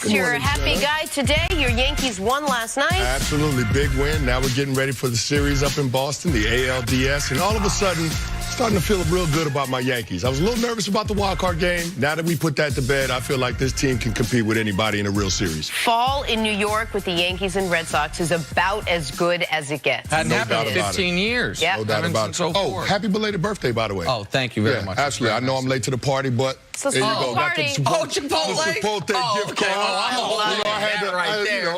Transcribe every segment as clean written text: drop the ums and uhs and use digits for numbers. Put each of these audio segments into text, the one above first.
you're a happy guy today. Your Yankees won last night. Absolutely. Big win. Now we're getting ready for the series up in Boston, the ALDS. And all of a sudden, starting to feel real good about my Yankees. I was a little nervous about the wild card game. Now that we put that to bed, I feel like this team can compete with anybody in a real series. Fall in New York with the Yankees and Red Sox is about as good as it gets. Hadn't happened in 15 years. Yeah. No doubt about it. Oh, happy belated birthday, by the way. Oh, thank you very much. Absolutely. I know I'm late to the party, but there you go. Party. Chipotle. Chipotle gift card.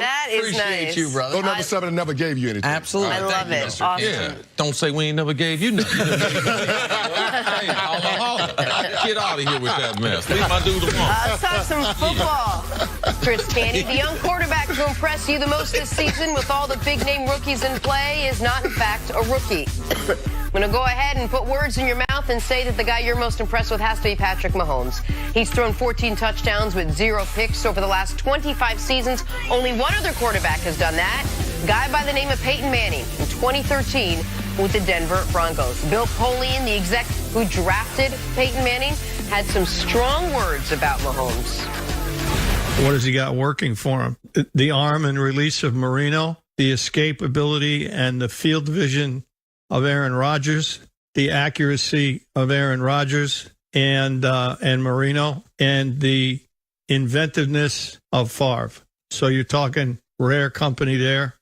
That is Appreciate nice. you, brother. Don't ever say I never gave you anything. Absolutely. I love it. You, awesome. Yeah. Don't say we ain't never gave you nothing. Hey, get out of here with that mess. Leave my dude alone. Let's talk some football. Chris Canty, the young quarterback to impress you the most this season with all the big-name rookies in play is not, in fact, a rookie. I'm going to go ahead and put words in your mouth and say that the guy you're most impressed with has to be Patrick Mahomes. He's thrown 14 touchdowns with 0 picks over the last 25 seasons. Only one other quarterback has done that. A guy by the name of Peyton Manning in 2013 with the Denver Broncos. Bill Polian, the exec who drafted Peyton Manning, had some strong words about Mahomes. What has he got working for him? The arm and release of Marino, the escape ability and the field vision of Aaron Rodgers, the accuracy of Aaron Rodgers and Marino, and the inventiveness of Favre. So you're talking rare company there.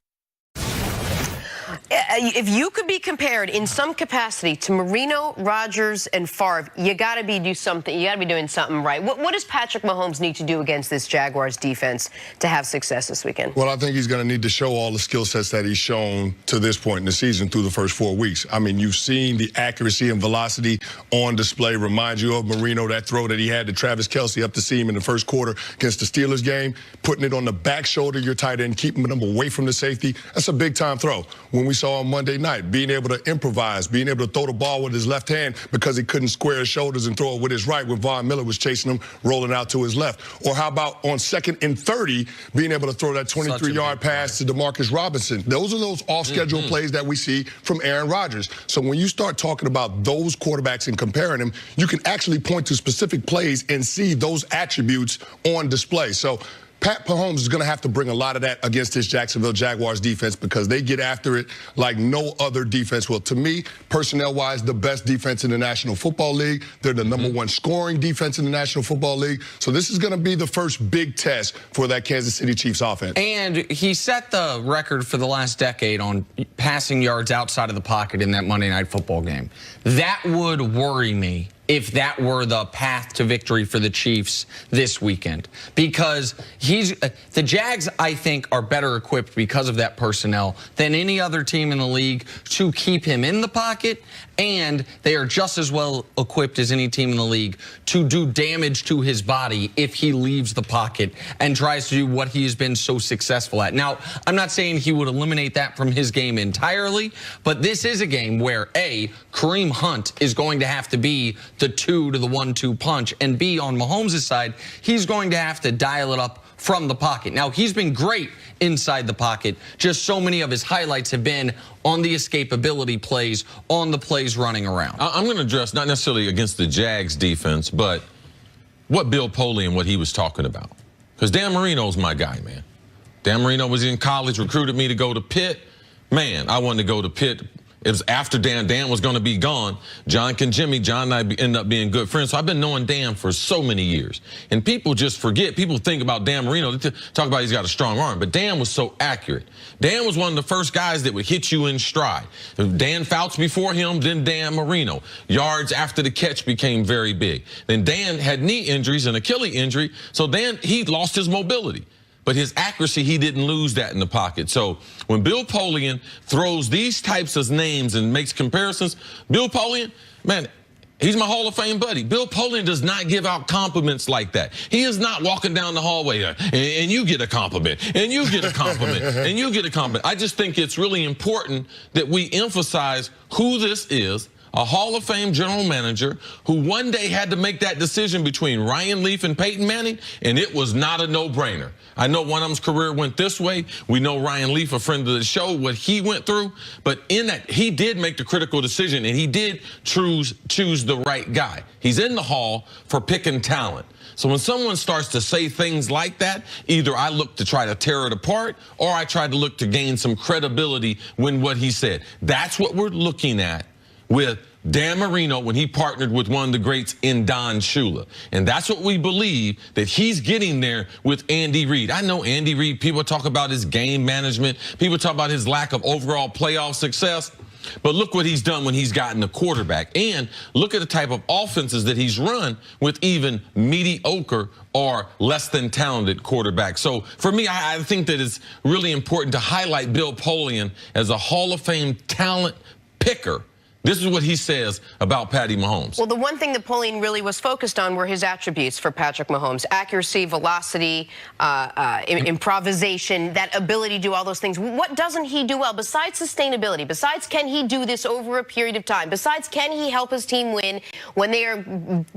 If you could be compared in some capacity to Marino, Rodgers, and Favre, you got to be doing something right. What does Patrick Mahomes need to do against this Jaguars defense to have success this weekend? Well, I think he's going to need to show all the skill sets that he's shown to this point in the season through the first 4 weeks. I mean, you've seen the accuracy and velocity on display. Remind you of Marino, that throw that he had to Travis Kelce up the seam in the first quarter against the Steelers game, putting it on the back shoulder of your tight end, keeping them away from the safety. That's a big-time throw. When we saw on Monday night, being able to improvise, being able to throw the ball with his left hand because he couldn't square his shoulders and throw it with his right when Von Miller was chasing him, rolling out to his left. Or how about on 2nd and 30, being able to throw that 23-yard pass to Demarcus Robinson. Those are those off-schedule plays that we see from Aaron Rodgers. So when you start talking about those quarterbacks and comparing them, you can actually point to specific plays and see those attributes on display. So Pat Mahomes is going to have to bring a lot of that against this Jacksonville Jaguars defense because they get after it like no other defense will. To me, personnel-wise, the best defense in the National Football League. They're the #1 scoring defense in the National Football League. So this is going to be the first big test for that Kansas City Chiefs offense. And he set the record for the last decade on passing yards outside of the pocket in that Monday Night Football game. That would worry me if that were the path to victory for the Chiefs this weekend. Because the Jags, I think, are better equipped because of that personnel than any other team in the league to keep him in the pocket, and they are just as well equipped as any team in the league to do damage to his body if he leaves the pocket and tries to do what he has been so successful at. Now, I'm not saying he would eliminate that from his game entirely, but this is a game where, A, Kareem Hunt is going to have to be the 2 to the 1-2 punch, and B, on Mahomes' side, he's going to have to dial it up from the pocket. Now, he's been great inside the pocket. Just so many of his highlights have been on the escapability plays, on the plays running around. I'm going to address not necessarily against the Jags defense, but what Bill Polian, what he was talking about. Because Dan Marino's my guy, man. Dan Marino was in college, recruited me to go to Pitt. Man, I wanted to go to Pitt. It was after Dan. Dan was going to be gone. John and I ended up being good friends. So I've been knowing Dan for so many years. And people just forget. People think about Dan Marino. They talk about he's got a strong arm. But Dan was so accurate. Dan was one of the first guys that would hit you in stride. Dan Fouts before him, then Dan Marino. Yards after the catch became very big. Then Dan had knee injuries and Achilles injury. So Dan, he lost his mobility. But his accuracy, he didn't lose that in the pocket. So when Bill Polian throws these types of names and makes comparisons, Bill Polian, man, he's my Hall of Fame buddy. Bill Polian does not give out compliments like that. He is not walking down the hallway and you get a compliment, and you get a compliment, and you get a compliment. I just think it's really important that we emphasize who this is. A Hall of Fame general manager who one day had to make that decision between Ryan Leaf and Peyton Manning, and it was not a no-brainer. I know one of them's career went this way. We know Ryan Leaf, a friend of the show, what he went through. But in that, he did make the critical decision, and he did choose the right guy. He's in the Hall for picking talent. So when someone starts to say things like that, either I look to try to tear it apart or I try to look to gain some credibility when what he said. That's what we're looking at with Dan Marino when he partnered with one of the greats in Don Shula. And that's what we believe that he's getting there with Andy Reid. I know Andy Reid, people talk about his game management. People talk about his lack of overall playoff success. But look what he's done when he's gotten the quarterback. And look at the type of offenses that he's run with even mediocre or less than talented quarterbacks. So for me, I think that it's really important to highlight Bill Polian as a Hall of Fame talent picker. This is what he says about Patty Mahomes. Well, the one thing that Polian really was focused on were his attributes for Patrick Mahomes: accuracy, velocity, improvisation, that ability to do all those things. What doesn't he do well besides sustainability? Besides, can he do this over a period of time? Besides, can he help his team win when they are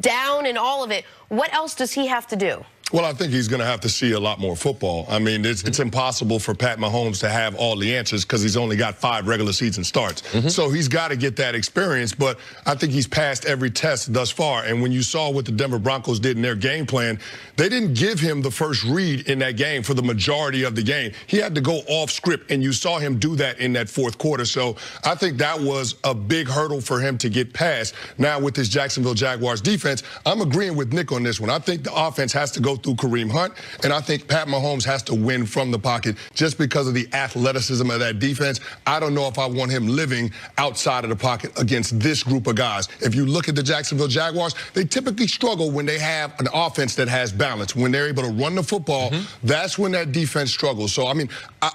down and all of it? What else does he have to do? Well, I think he's going to have to see a lot more football. I mean, it's impossible for Pat Mahomes to have all the answers because he's only got 5 regular season starts. So he's got to get that experience, but I think he's passed every test thus far. And when you saw what the Denver Broncos did in their game plan, they didn't give him the first read in that game for the majority of the game. He had to go off script, and you saw him do that in that fourth quarter. So I think that was a big hurdle for him to get past. Now, with this Jacksonville Jaguars defense, I'm agreeing with Nick on this one. I think the offense has to go through Kareem Hunt, and I think Pat Mahomes has to win from the pocket just because of the athleticism of that defense. I don't know if I want him living outside of the pocket against this group of guys. If you look at the Jacksonville Jaguars, they typically struggle when they have an offense that has balance. When they're able to run the football, that's when that defense struggles. So, I mean,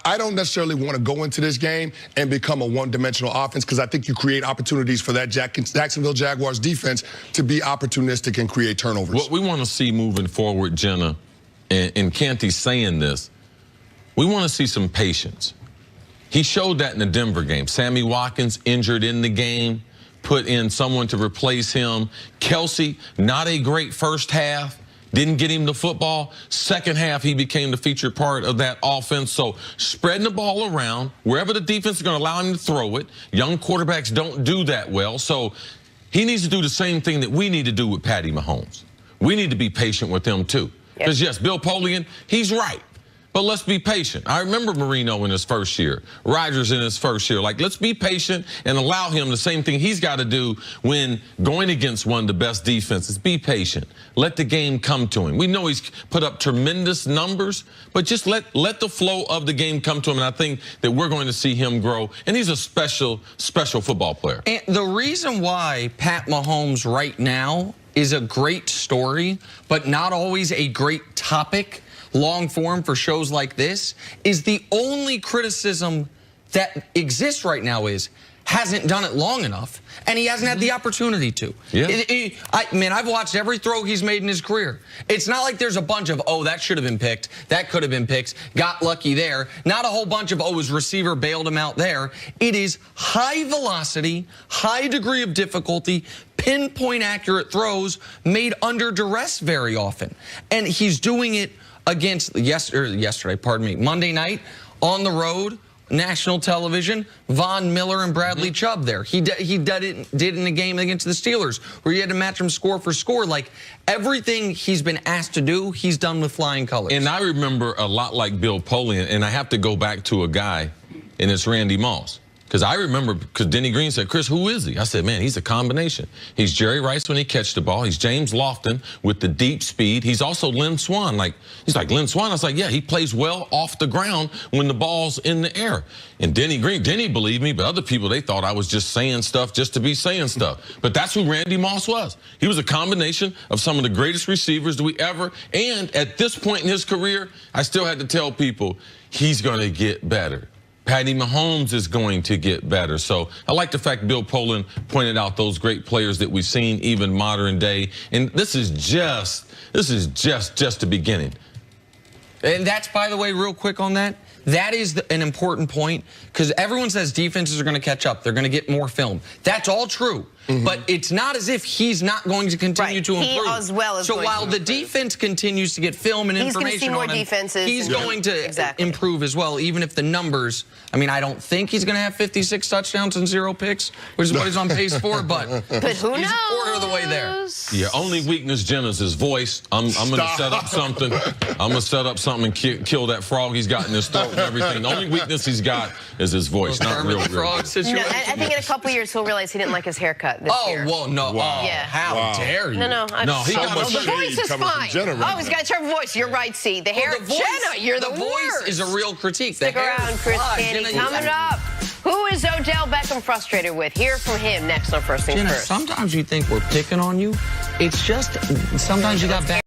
I don't necessarily want to go into this game and become a one-dimensional offense because I think you create opportunities for that Jacksonville Jaguars defense to be opportunistic and create turnovers. What we want to see moving forward, Jenna, and Canty's saying this, we want to see some patience. He showed that in the Denver game. Sammy Watkins injured in the game, put in someone to replace him. Kelsey, not a great first half, didn't get him the football. Second half, he became the featured part of that offense. So spreading the ball around, wherever the defense is going to allow him to throw it. Young quarterbacks don't do that well. So he needs to do the same thing that we need to do with Patty Mahomes. We need to be patient with him, too. Because, yes, Bill Polian, he's right. But let's be patient. I remember Marino in his first year, Rodgers in his first year. Like, let's be patient and allow him the same thing he's got to do when going against one of the best defenses. Be patient. Let the game come to him. We know he's put up tremendous numbers, but just let the flow of the game come to him. And I think that we're going to see him grow. And he's a special football player. And the reason why Pat Mahomes right now is a great story, but not always a great topic, long form for shows like this, is the only criticism that exists right now is hasn't done it long enough, and he hasn't had the opportunity to. Yeah. Man, I've watched every throw he's made in his career. It's not like there's a bunch of, oh, that should have been picked, that could have been picked, got lucky there. Not a whole bunch of, oh, his receiver bailed him out there. It is high velocity, high degree of difficulty, pinpoint accurate throws made under duress very often. And he's doing it against Monday night on the road, national television, Von Miller and Bradley Chubb there. He did it in the game against the Steelers where he had to match him score for score. Like, everything he's been asked to do, he's done with flying colors. And I remember a lot like Bill Polian, and I have to go back to a guy, and it's Randy Moss. Because I remember, because Denny Green said, Chris, who is he? I said, man, he's a combination. He's Jerry Rice when he catch the ball. He's James Lofton with the deep speed. He's also Lynn Swann. He's like Lynn Swann. I was like, yeah, he plays well off the ground when the ball's in the air. And Denny believed me, but other people, they thought I was just saying stuff just to be saying stuff. But that's who Randy Moss was. He was a combination of some of the greatest receivers that we ever, and at this point in his career, I still had to tell people he's going to get better. Patty Mahomes is going to get better. So I like the fact Bill Polian pointed out those great players that we've seen even modern day. And this is just the beginning. And that's, by the way, real quick on that, that is an important point because everyone says defenses are going to catch up. They're going to get more film. That's all true. but it's not as if he's not going to continue to improve. He as well is so going while to the improve. defense continues to get film and He's gonna information see more on him, defenses he's and- going to Exactly. improve as well, even if the numbers, I mean, I don't think he's going to have 56 touchdowns and 0 picks, which is what he's on pace for, but who he's knows? a quarter of the way there. Yeah, only weakness, Jen, is his voice. I'm going to set up something. I'm going to set up something and kill that frog he's got in his throat and everything. The only weakness he's got is his voice, not real. Frog No, situation. I think in a couple years he'll realize he didn't like his haircut this year. Well, no. Wow. Yeah. How dare you? No, No, he So got much the shade voice is coming from fine. Jenna right Oh, he's now. got a sharp voice. You're right, C. The hair, The voice, Jenna, you're the voice worst. is a real critique. Stick the hair around, is Chris fine. Candy. Jenna, Coming up, who is Odell Beckham frustrated with? Hear from him next on First Things Jenna, First. sometimes you think we're picking on you. It's just sometimes you got bad.